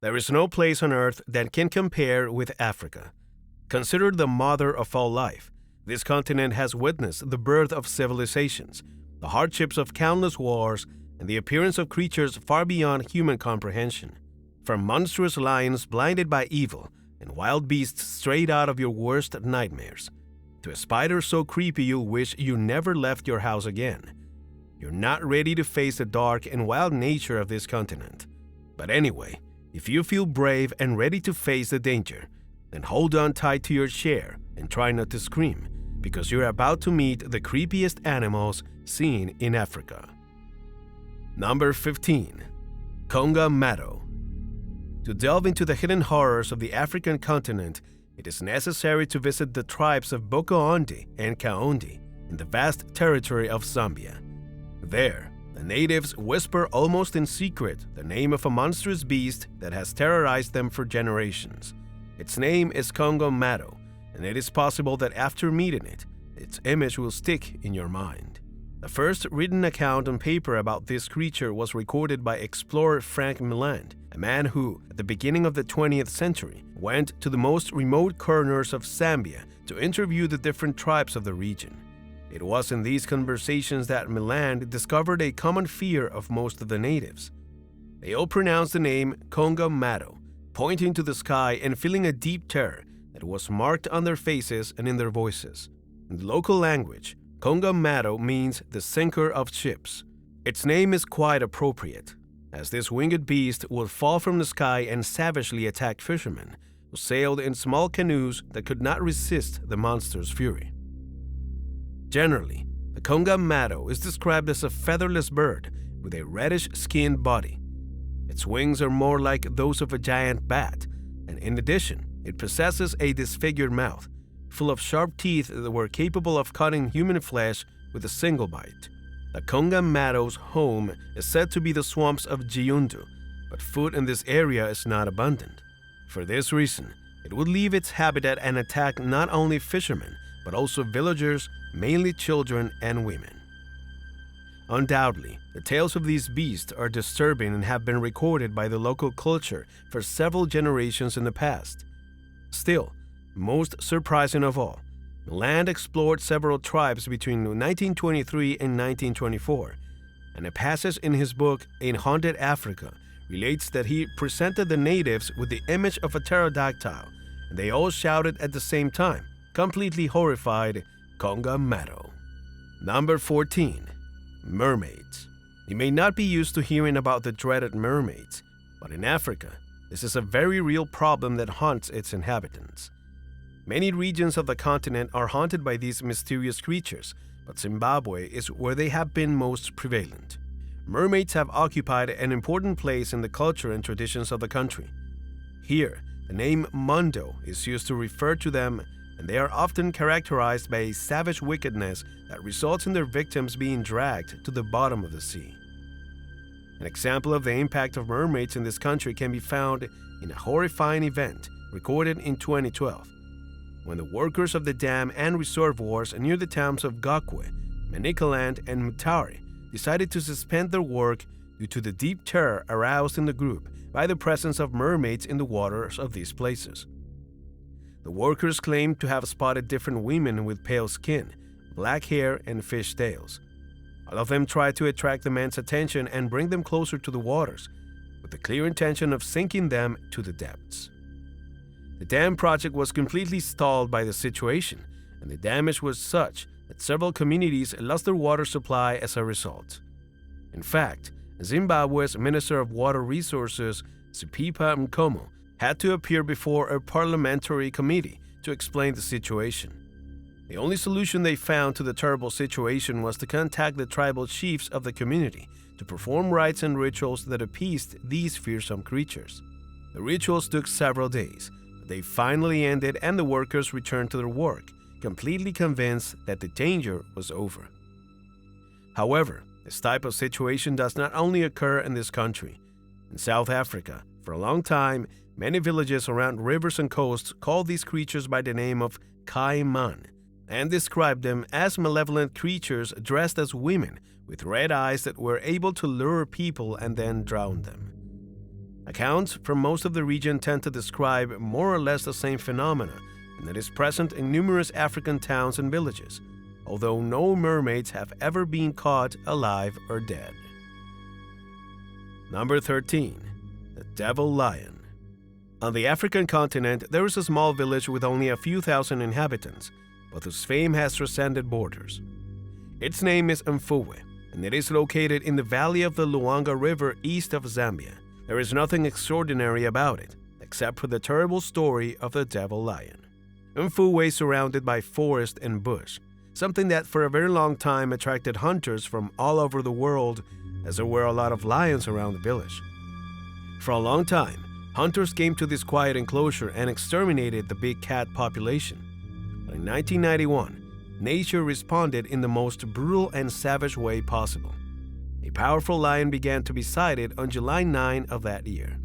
There is no place on earth that can compare with Africa. Considered the mother of all life, this continent has witnessed the birth of civilizations, the hardships of countless wars, and the appearance of creatures far beyond human comprehension. From monstrous lions blinded by evil and wild beasts straight out of your worst nightmares, to a spider so creepy you'll wish you never left your house again. You're not ready to face the dark and wild nature of this continent. But anyway, if you feel brave and ready to face the danger, then hold on tight to your chair and try not to scream, because you're about to meet the creepiest animals seen in Africa. Number 15. Kongamato. To delve into the hidden horrors of the African continent, it is necessary to visit the tribes of Bokondi and Kaondi in the vast territory of Zambia. There, the natives whisper almost in secret the name of a monstrous beast that has terrorized them for generations. Its name is Kongamato, and it is possible that after meeting it, its image will stick in your mind. The first written account on paper about this creature was recorded by explorer Frank Milland, a man who, at the beginning of the 20th century, went to the most remote corners of Zambia to interview the different tribes of the region. It was in these conversations that Milland discovered a common fear of most of the natives. They all pronounced the name Kongamato, pointing to the sky and feeling a deep terror that was marked on their faces and in their voices. In the local language, Kongamato means the sinker of ships. Its name is quite appropriate, as this winged beast would fall from the sky and savagely attack fishermen who sailed in small canoes that could not resist the monster's fury. Generally, the Kongamato is described as a featherless bird with a reddish-skinned body. Its wings are more like those of a giant bat, and in addition, it possesses a disfigured mouth, full of sharp teeth that were capable of cutting human flesh with a single bite. The Kongamato's home is said to be the swamps of Giundu, but food in this area is not abundant. For this reason, it would leave its habitat and attack not only fishermen, but also villagers, mainly children and women. Undoubtedly, the tales of these beasts are disturbing and have been recorded by the local culture for several generations in the past. Still, most surprising of all, Milland explored several tribes between 1923 and 1924, and a passage in his book *In Haunted Africa* relates that he presented the natives with the image of a pterodactyl, and they all shouted at the same time, completely horrified, "Kongamato." Number 14. Mermaids. You may not be used to hearing about the dreaded mermaids, but in Africa, this is a very real problem that haunts its inhabitants. Many regions of the continent are haunted by these mysterious creatures, but Zimbabwe is where they have been most prevalent. Mermaids have occupied an important place in the culture and traditions of the country. Here, the name Mundo is used to refer to them, and they are often characterized by a savage wickedness that results in their victims being dragged to the bottom of the sea. An example of the impact of mermaids in this country can be found in a horrifying event recorded in 2012, when the workers of the dam and reservoirs near the towns of Gakwe, Manicaland, and Mutare decided to suspend their work due to the deep terror aroused in the group by the presence of mermaids in the waters of these places. The workers claimed to have spotted different women with pale skin, black hair, and fish tails. All of them tried to attract the men's attention and bring them closer to the waters, with the clear intention of sinking them to the depths. The dam project was completely stalled by the situation, and the damage was such that several communities lost their water supply as a result. In fact, Zimbabwe's Minister of Water Resources, Sipipa Mkomo, had to appear before a parliamentary committee to explain the situation. The only solution they found to the terrible situation was to contact the tribal chiefs of the community to perform rites and rituals that appeased these fearsome creatures. The rituals took several days, but they finally ended and the workers returned to their work, completely convinced that the danger was over. However, this type of situation does not only occur in this country. In South Africa, for a long time, many villages around rivers and coasts called these creatures by the name of Kaiman and described them as malevolent creatures dressed as women with red eyes that were able to lure people and then drown them. Accounts from most of the region tend to describe more or less the same phenomena, and it is present in numerous African towns and villages, although no mermaids have ever been caught alive or dead. Number 13. The Devil Lion. On the African continent, there is a small village with only a few thousand inhabitants, but whose fame has transcended borders. Its name is Mfuwe, and it is located in the valley of the Luanga River east of Zambia. There is nothing extraordinary about it, except for the terrible story of the Devil Lion. Mfuwe is surrounded by forest and bush, something that for a very long time attracted hunters from all over the world, as there were a lot of lions around the village. For a long time, hunters came to this quiet enclosure and exterminated the big cat population. But in 1991, nature responded in the most brutal and savage way possible. A powerful lion began to be sighted on July 9 of that year.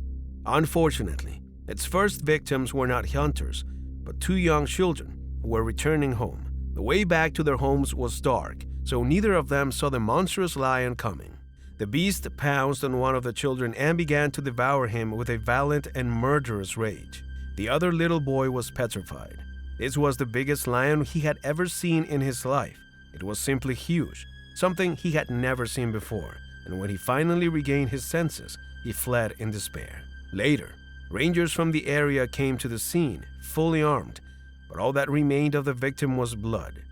Unfortunately, its first victims were not hunters, but two young children who were returning home. The way back to their homes was dark, so neither of them saw the monstrous lion coming. The beast pounced on one of the children and began to devour him with a violent and murderous rage. The other little boy was petrified. This was the biggest lion he had ever seen in his life. It was simply huge, something he had never seen before, and when he finally regained his senses, he fled in despair. Later, rangers from the area came to the scene, fully armed, but all that remained of the victim was blood.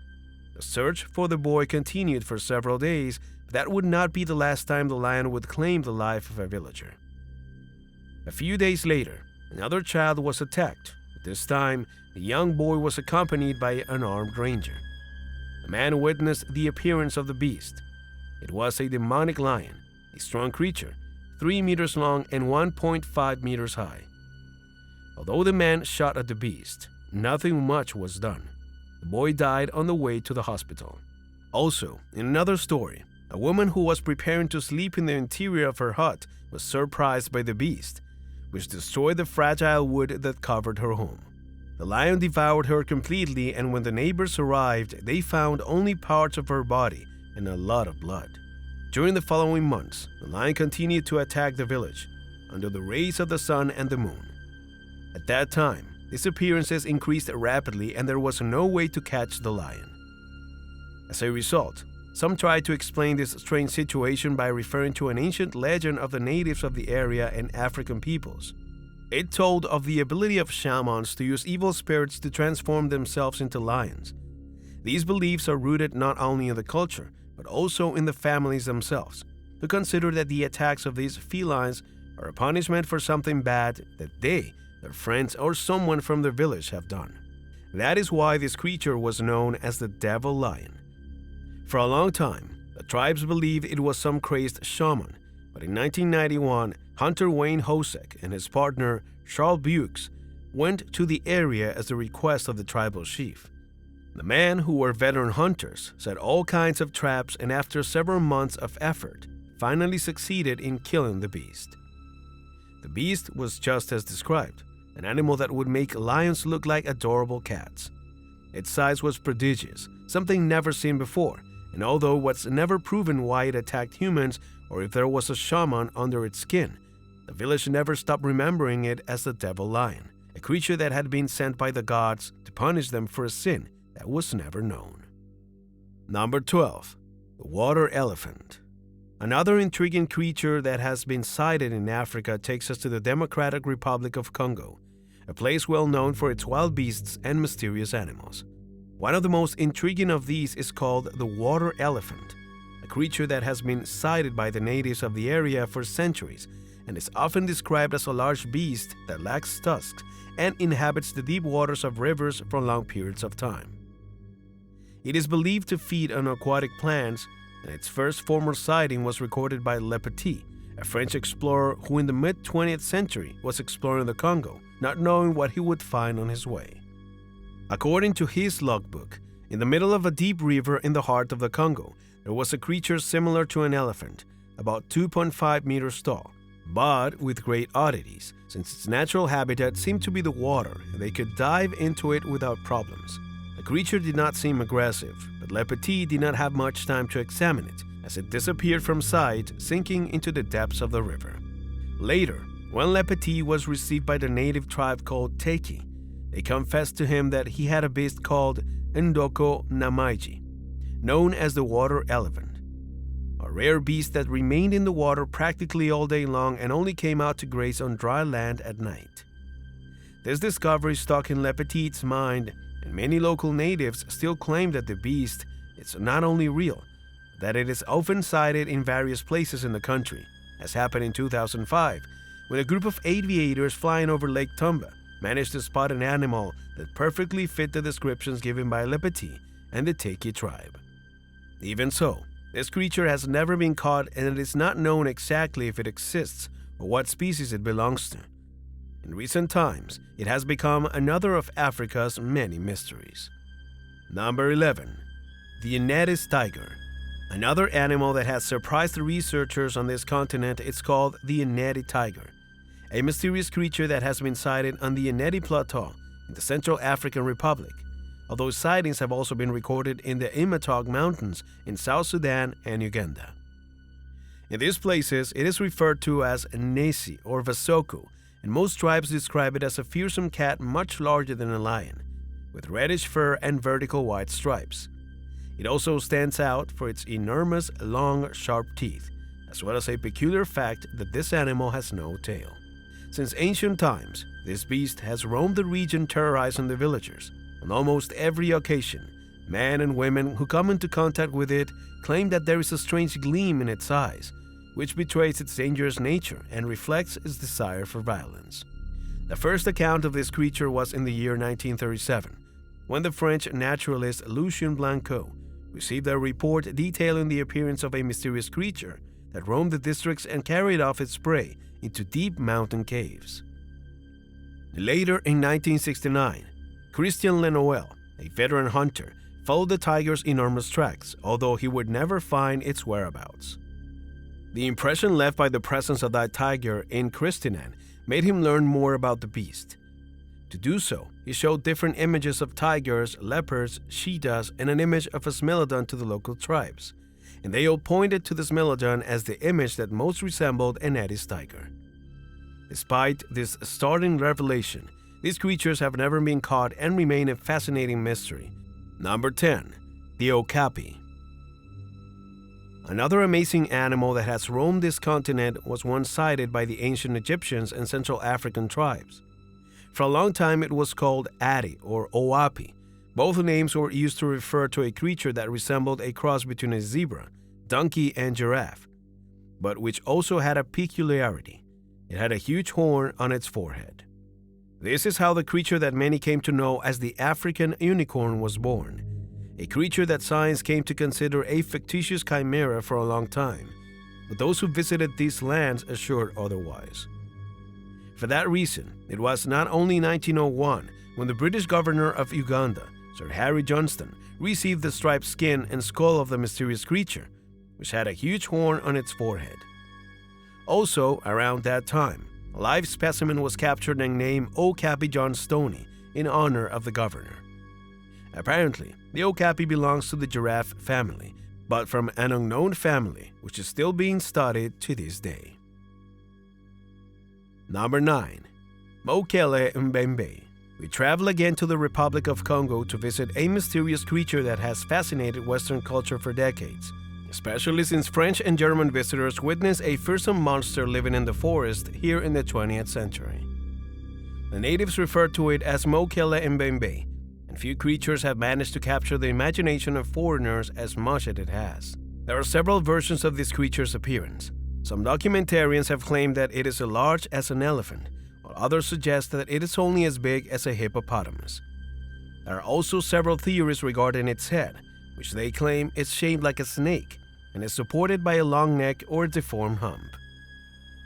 The search for the boy continued for several days, but that would not be the last time the lion would claim the life of a villager. A few days later, another child was attacked. This time, the young boy was accompanied by an armed ranger. The man witnessed the appearance of the beast. It was a demonic lion, a strong creature, 3 meters long and 1.5 meters high. Although the man shot at the beast, nothing much was done. The boy died on the way to the hospital. Also, in another story, a woman who was preparing to sleep in the interior of her hut was surprised by the beast, which destroyed the fragile wood that covered her home. The lion devoured her completely, and when the neighbors arrived, they found only parts of her body and a lot of blood. During the following months, the lion continued to attack the village, under the rays of the sun and the moon. At that time, disappearances increased rapidly and there was no way to catch the lion. As a result, some tried to explain this strange situation by referring to an ancient legend of the natives of the area and African peoples. It told of the ability of shamans to use evil spirits to transform themselves into lions. These beliefs are rooted not only in the culture, but also in the families themselves, who consider that the attacks of these felines are a punishment for something bad that they, their friends, or someone from the village have done. That is why this creature was known as the Devil Lion. For a long time, the tribes believed it was some crazed shaman, but in 1991, hunter Wayne Hosek and his partner Charles Bukes went to the area at the request of the tribal chief. The men, who were veteran hunters, set all kinds of traps and after several months of effort, finally succeeded in killing the beast. The beast was just as described, an animal that would make lions look like adorable cats. Its size was prodigious, something never seen before, and although it was never proven why it attacked humans or if there was a shaman under its skin, the village never stopped remembering it as the Devil Lion, a creature that had been sent by the gods to punish them for a sin that was never known. Number 12. The Water Elephant. Another intriguing creature that has been sighted in Africa takes us to the Democratic Republic of Congo, a place well known for its wild beasts and mysterious animals. One of the most intriguing of these is called the water elephant, a creature that has been sighted by the natives of the area for centuries and is often described as a large beast that lacks tusks and inhabits the deep waters of rivers for long periods of time. It is believed to feed on aquatic plants, and its first formal sighting was recorded by Le Petit, a French explorer who in the mid-20th century was exploring the Congo, not knowing what he would find on his way. According to his logbook, in the middle of a deep river in the heart of the Congo, there was a creature similar to an elephant, about 2.5 meters tall, but with great oddities, since its natural habitat seemed to be the water and they could dive into it without problems. The creature did not seem aggressive, but Le Petit did not have much time to examine it, as it disappeared from sight, sinking into the depths of the river. Later, When Lepeti was received by the native tribe called Teki, they confessed to him that he had a beast called Ndoko Namaiji, known as the water elephant, a rare beast that remained in the water practically all day long and only came out to graze on dry land at night. This discovery stuck in Lepeti's mind, and many local natives still claim that the beast is not only real, but that it is often sighted in various places in the country, as happened in 2005, when a group of aviators flying over Lake Tumba managed to spot an animal that perfectly fit the descriptions given by Lepeti and the Teki tribe. Even so, this creature has never been caught, and it is not known exactly if it exists or what species it belongs to. In recent times, it has become another of Africa's many mysteries. Number 11. The Andes tiger. Another animal that has surprised the researchers on this continent is called the Andes tiger, a mysterious creature that has been sighted on the Andes Plateau in the Central African Republic, although sightings have also been recorded in the Imatog Mountains in South Sudan and Uganda. In these places, it is referred to as Nesi or Vasoku, and most tribes describe it as a fearsome cat much larger than a lion, with reddish fur and vertical white stripes. It also stands out for its enormous, long, sharp teeth, as well as a peculiar fact that this animal has no tail. Since ancient times, this beast has roamed the region terrorizing the villagers. On almost every occasion, men and women who come into contact with it claim that there is a strange gleam in its eyes, which betrays its dangerous nature and reflects its desire for violence. The first account of this creature was in the year 1937, when the French naturalist Lucien Blanquot received a report detailing the appearance of a mysterious creature that roamed the districts and carried off its prey into deep mountain caves. Later in 1969, Christian Lenoel, a veteran hunter, followed the tiger's enormous tracks, although he would never find its whereabouts. The impression left by the presence of that tiger in Christian made him learn more about the beast. To do so, he showed different images of tigers, leopards, cheetahs, and an image of a smilodon to the local tribes, and they all pointed to the smilodon as the image that most resembled an Andes tiger. Despite this startling revelation, these creatures have never been caught and remain a fascinating mystery. Number 10. The Okapi. Another amazing animal that has roamed this continent was once sighted by the ancient Egyptians and Central African tribes. For a long time it was called Adi or Oapi. Both names were used to refer to a creature that resembled a cross between a zebra, donkey, and giraffe, but which also had a peculiarity. It had a huge horn on its forehead. This is how the creature that many came to know as the African unicorn was born, a creature that science came to consider a fictitious chimera for a long time, but those who visited these lands assured otherwise. For that reason, it was not only 1901 when the British governor of Uganda, Sir Harry Johnston, received the striped skin and skull of the mysterious creature, which had a huge horn on its forehead. Also, around that time, a live specimen was captured and named Okapi Johnstoney in honor of the governor. Apparently, the Okapi belongs to the giraffe family, but from an unknown family which is still being studied to this day. Number 9. Mokele-mbembe. We travel again to the Republic of Congo to visit a mysterious creature that has fascinated Western culture for decades, especially since French and German visitors witnessed a fearsome monster living in the forest here in the 20th century. The natives refer to it as Mokele-mbembe, and few creatures have managed to capture the imagination of foreigners as much as it has. There are several versions of this creature's appearance. Some documentarians have claimed that it is as large as an elephant, while others suggest that it is only as big as a hippopotamus. There are also several theories regarding its head, which they claim is shaped like a snake and is supported by a long neck or a deformed hump.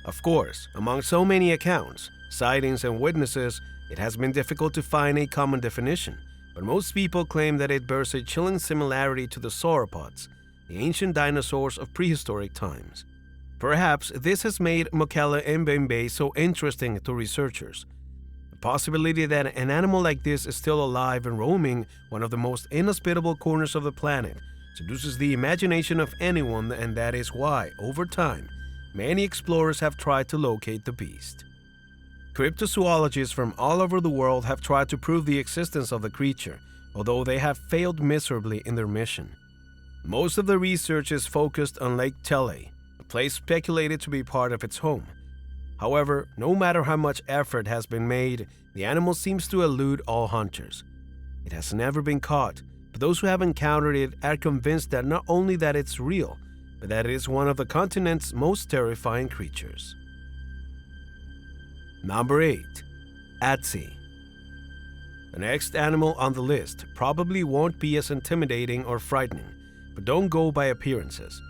Of course, among so many accounts, sightings, and witnesses, it has been difficult to find a common definition, but most people claim that it bears a chilling similarity to the sauropods, the ancient dinosaurs of prehistoric times. Perhaps this has made Mokele-mbembe so interesting to researchers. The possibility that an animal like this is still alive and roaming one of the most inhospitable corners of the planet seduces the imagination of anyone, and that is why, over time, many explorers have tried to locate the beast. Cryptozoologists from all over the world have tried to prove the existence of the creature, although they have failed miserably in their mission. Most of the research is focused on Lake Tele, a place speculated to be part of its home. However, no matter how much effort has been made, the animal seems to elude all hunters. It has never been caught, but those who have encountered it are convinced that not only that it's real, but that it is one of the continent's most terrifying creatures. Number 8. Atsi. The next animal on the list probably won't be as intimidating or frightening, but don't go by appearances.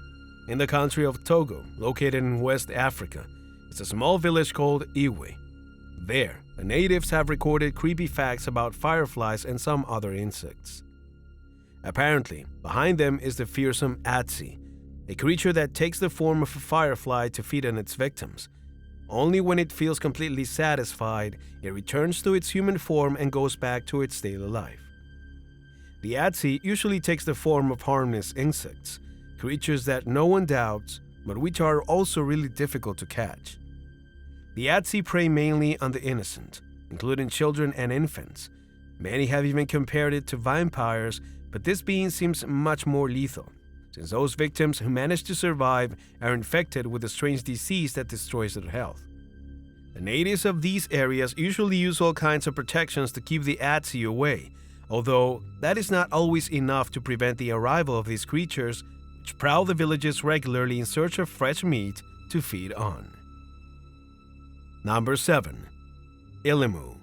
In the country of Togo, located in West Africa, is a small village called Iwe. There, the natives have recorded creepy facts about fireflies and some other insects. Apparently, behind them is the fearsome Atsi, a creature that takes the form of a firefly to feed on its victims. Only when it feels completely satisfied, it returns to its human form and goes back to its daily life. The Atsi usually takes the form of harmless insects, creatures that no one doubts, but which are also really difficult to catch. The Atsi prey mainly on the innocent, including children and infants. Many have even compared it to vampires, but this being seems much more lethal, since those victims who manage to survive are infected with a strange disease that destroys their health. The natives of these areas usually use all kinds of protections to keep the Atsi away, although that is not always enough to prevent the arrival of these creatures, which prowl the villages regularly in search of fresh meat to feed on. Number 7. Ilimu.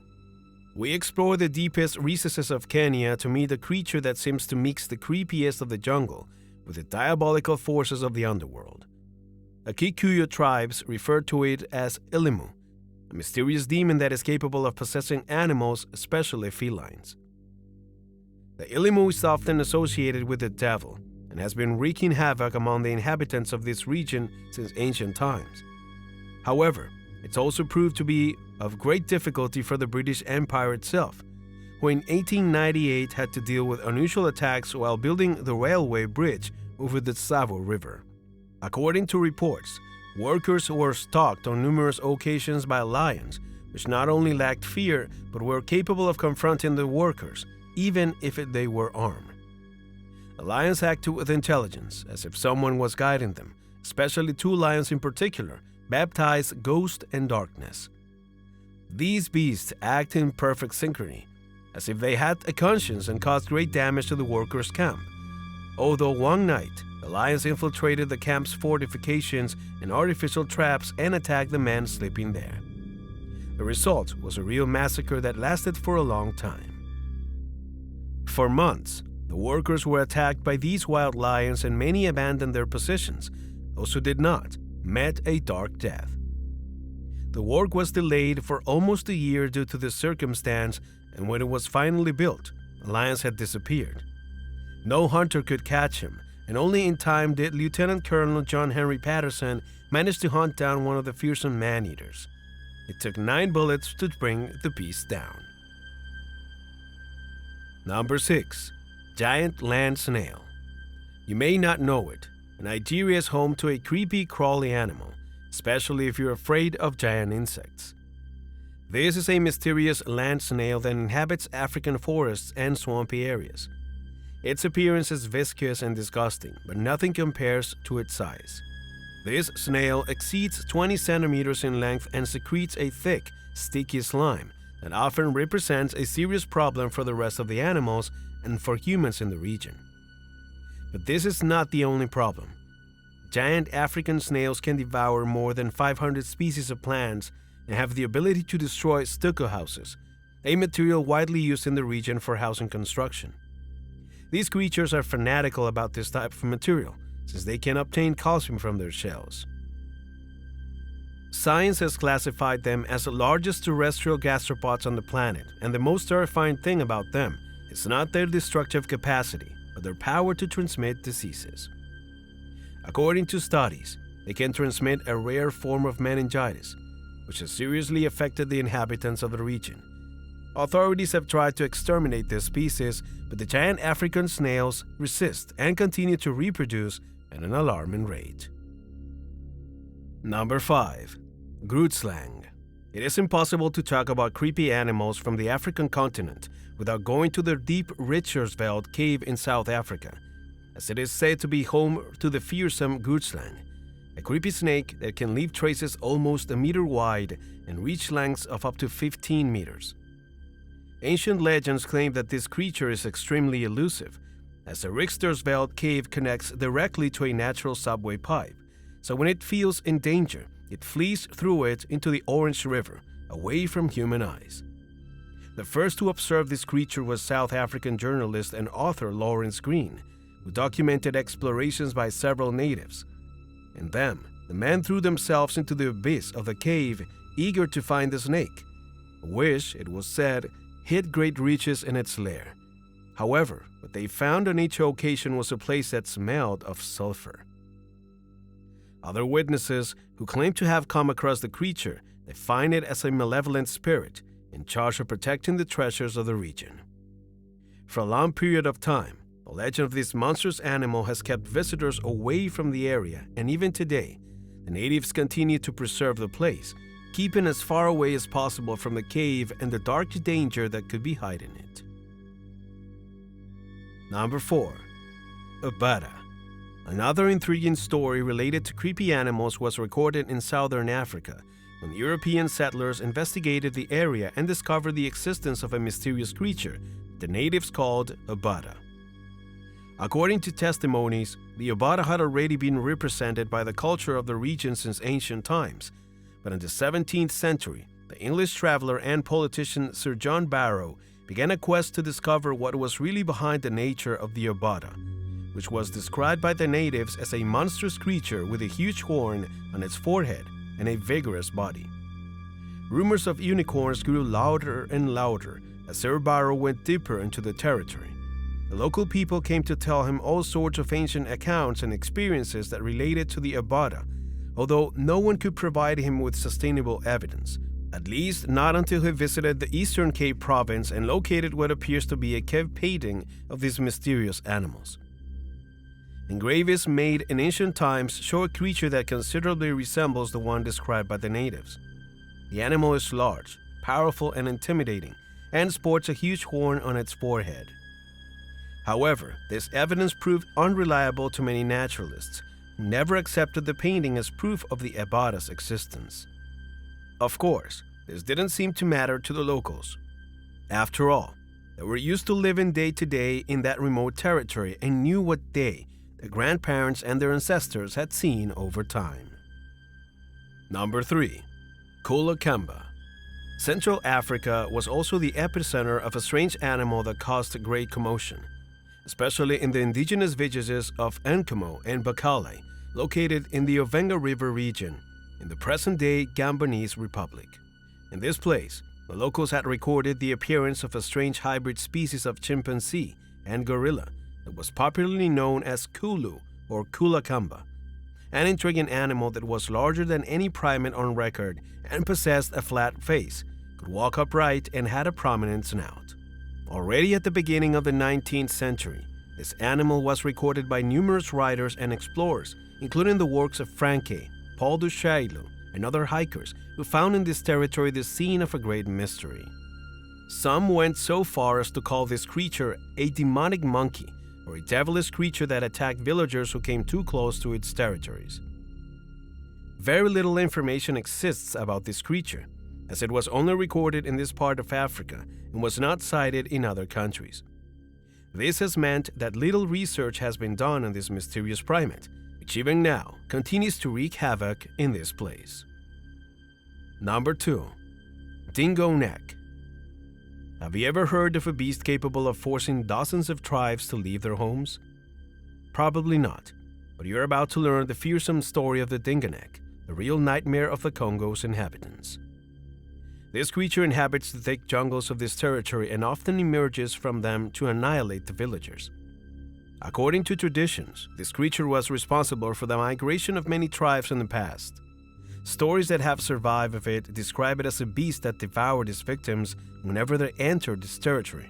We explore the deepest recesses of Kenya to meet a creature that seems to mix the creepiest of the jungle with the diabolical forces of the underworld. The Kikuyu tribes refer to it as Ilimu, a mysterious demon that is capable of possessing animals, especially felines. The Ilimu is often associated with the devil and has been wreaking havoc among the inhabitants of this region since ancient times. However, it's also proved to be of great difficulty for the British Empire itself, who in 1898 had to deal with unusual attacks while building the railway bridge over the Tsavo River. According to reports, workers were stalked on numerous occasions by lions, which not only lacked fear but were capable of confronting the workers, even if they were armed. The lions acted with intelligence, as if someone was guiding them, especially two lions in particular, baptized Ghost and Darkness. These beasts act in perfect synchrony, as if they had a conscience and caused great damage to the workers' camp. Although one night, the lions infiltrated the camp's fortifications and artificial traps and attacked the men sleeping there. The result was a real massacre that lasted for a long time. For months, the workers were attacked by these wild lions and many abandoned their positions. Those who did not met a dark death. The work was delayed for almost a year due to this circumstance, and when it was finally built, the lions had disappeared. No hunter could catch him, and only in time did Lieutenant Colonel John Henry Patterson manage to hunt down one of the fearsome man-eaters. It took 9 bullets to bring the beast down. Number 6. Giant land snail. You may not know it, but Nigeria is home to a creepy, crawly animal, especially if you're afraid of giant insects. This is a mysterious land snail that inhabits African forests and swampy areas. Its appearance is viscous and disgusting, but nothing compares to its size. This snail exceeds 20 centimeters in length and secretes a thick, sticky slime that often represents a serious problem for the rest of the animals and for humans in the region. But this is not the only problem. Giant African snails can devour more than 500 species of plants and have the ability to destroy stucco houses, a material widely used in the region for housing construction. These creatures are fanatical about this type of material, since they can obtain calcium from their shells. Science has classified them as the largest terrestrial gastropods on the planet, and the most terrifying thing about them is not their destructive capacity, but their power to transmit diseases. According to studies, they can transmit a rare form of meningitis, which has seriously affected the inhabitants of the region. Authorities have tried to exterminate this species, but the giant African snails resist and continue to reproduce at an alarming rate. Number 5. Grootslang. It is impossible to talk about creepy animals from the African continent without going to the deep Richtersveld cave in South Africa, as it is said to be home to the fearsome gootslang, a creepy snake that can leave traces almost a meter wide and reach lengths of up to 15 meters. Ancient legends claim that this creature is extremely elusive, as the Richtersveld cave connects directly to a natural subway pipe, so when it feels in danger, it flees through it into the Orange River, away from human eyes. The first to observe this creature was South African journalist and author Lawrence Green, who documented explorations by several natives. In them, the men threw themselves into the abyss of the cave, eager to find the snake, which, it was said, hid great riches in its lair. However, what they found on each occasion was a place that smelled of sulfur. Other witnesses who claim to have come across the creature define it as a malevolent spirit in charge of protecting the treasures of the region. For a long period of time, the legend of this monstrous animal has kept visitors away from the area, and even today, the natives continue to preserve the place, keeping as far away as possible from the cave and the dark danger that could be hiding it. Number 4. Abada. Another intriguing story related to creepy animals was recorded in southern Africa when European settlers investigated the area and discovered the existence of a mysterious creature the natives called Abada. According to testimonies, the Abada had already been represented by the culture of the region since ancient times, but in the 17th century, the English traveler and politician Sir John Barrow began a quest to discover what was really behind the nature of the Abada, which was described by the natives as a monstrous creature with a huge horn on its forehead and a vigorous body. Rumors of unicorns grew louder and louder as Sir Barrow went deeper into the territory. The local people came to tell him all sorts of ancient accounts and experiences that related to the Abada, although no one could provide him with sustainable evidence, at least not until he visited the Eastern Cape province and located what appears to be a cave painting of these mysterious animals. Engravings made in ancient times show a creature that considerably resembles the one described by the natives. The animal is large, powerful, and intimidating, and sports a huge horn on its forehead. However, this evidence proved unreliable to many naturalists, who never accepted the painting as proof of the Abada's existence. Of course, this didn't seem to matter to the locals. After all, they were used to living day to day in that remote territory and knew what they, their grandparents and their ancestors, had seen over time. Number 3. Kongamato. Central Africa was also the epicenter of a strange animal that caused great commotion, especially in the indigenous villages of Nkamo and Bakale, located in the Ovenga River region in the present-day Gabonese Republic. In this place, the locals had recorded the appearance of a strange hybrid species of chimpanzee and gorilla that was popularly known as Kulu or Kulakamba, an intriguing animal that was larger than any primate on record and possessed a flat face, could walk upright, and had a prominent snout. Already at the beginning of the 19th century, this animal was recorded by numerous writers and explorers, including the works of Franke, Paul du Chaillu, and other hikers who found in this territory the scene of a great mystery. Some went so far as to call this creature a demonic monkey, or a devilish creature that attacked villagers who came too close to its territories. Very little information exists about this creature, as it was only recorded in this part of Africa and was not cited in other countries. This has meant that little research has been done on this mysterious primate, which even now continues to wreak havoc in this place. Number 2. Dingo Neck. Have you ever heard of a beast capable of forcing dozens of tribes to leave their homes? Probably not, but you're about to learn the fearsome story of the dingo neck, the real nightmare of the Congo's inhabitants. This creature inhabits the thick jungles of this territory and often emerges from them to annihilate the villagers. According to traditions, this creature was responsible for the migration of many tribes in the past. Stories that have survived of it describe it as a beast that devoured its victims whenever they entered this territory,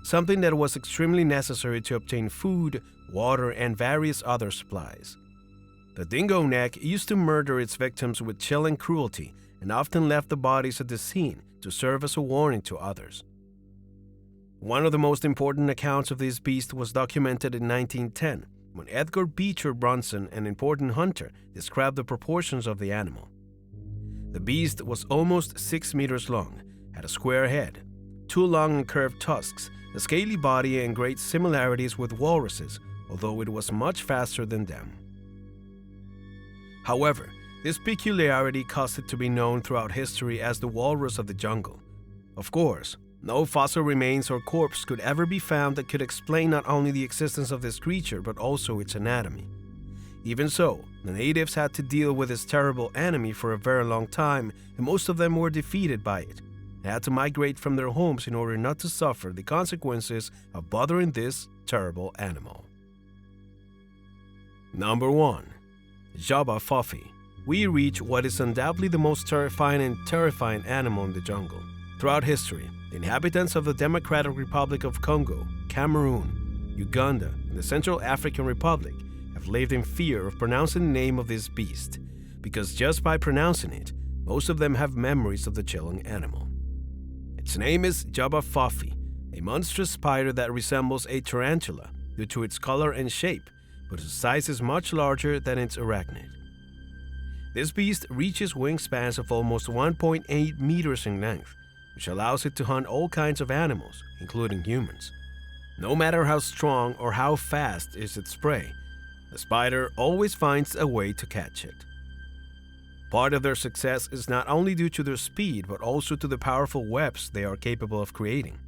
something that was extremely necessary to obtain food, water, and various other supplies. The dingo neck used to murder its victims with chilling cruelty and often left the bodies at the scene to serve as a warning to others. One of the most important accounts of this beast was documented in 1910, when Edgar Beecher Bronson, an important hunter, described the proportions of the animal. The beast was almost 6 meters long, had a square head, 2 long and curved tusks, a scaly body, and great similarities with walruses, although it was much faster than them. However, this peculiarity caused it to be known throughout history as the walrus of the jungle. Of course, no fossil remains or corpse could ever be found that could explain not only the existence of this creature but also its anatomy. Even so, the natives had to deal with this terrible enemy for a very long time, and most of them were defeated by it, and had to migrate from their homes in order not to suffer the consequences of bothering this terrible animal. Number 1. J'ba Fofi. We reach what is undoubtedly the most terrifying and terrifying animal in the jungle. Throughout history, the inhabitants of the Democratic Republic of Congo, Cameroon, Uganda, and the Central African Republic have lived in fear of pronouncing the name of this beast, because just by pronouncing it, most of them have memories of the chilling animal. Its name is J'ba Fofi, a monstrous spider that resembles a tarantula due to its color and shape, but its size is much larger than its arachnid. This beast reaches wingspans of almost 1.8 meters in length, which allows it to hunt all kinds of animals, including humans. No matter how strong or how fast is its prey, the spider always finds a way to catch it. Part of their success is not only due to their speed, but also to the powerful webs they are capable of creating.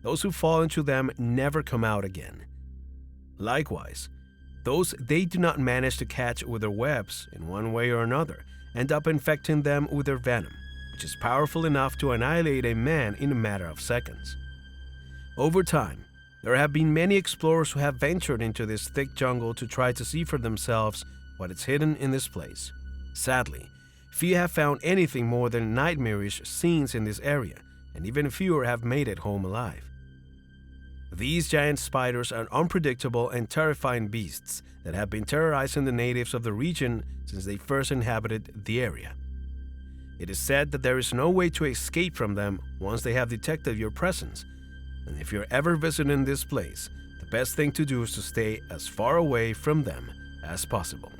Those who fall into them never come out again. Likewise, those they do not manage to catch with their webs in one way or another end up infecting them with their venom, which is powerful enough to annihilate a man in a matter of seconds. Over time, there have been many explorers who have ventured into this thick jungle to try to see for themselves what is hidden in this place. Sadly, few have found anything more than nightmarish scenes in this area, and even fewer have made it home alive. These giant spiders are unpredictable and terrifying beasts that have been terrorizing the natives of the region since they first inhabited the area. It is said that there is no way to escape from them once they have detected your presence, and if you're ever visiting this place, the best thing to do is to stay as far away from them as possible.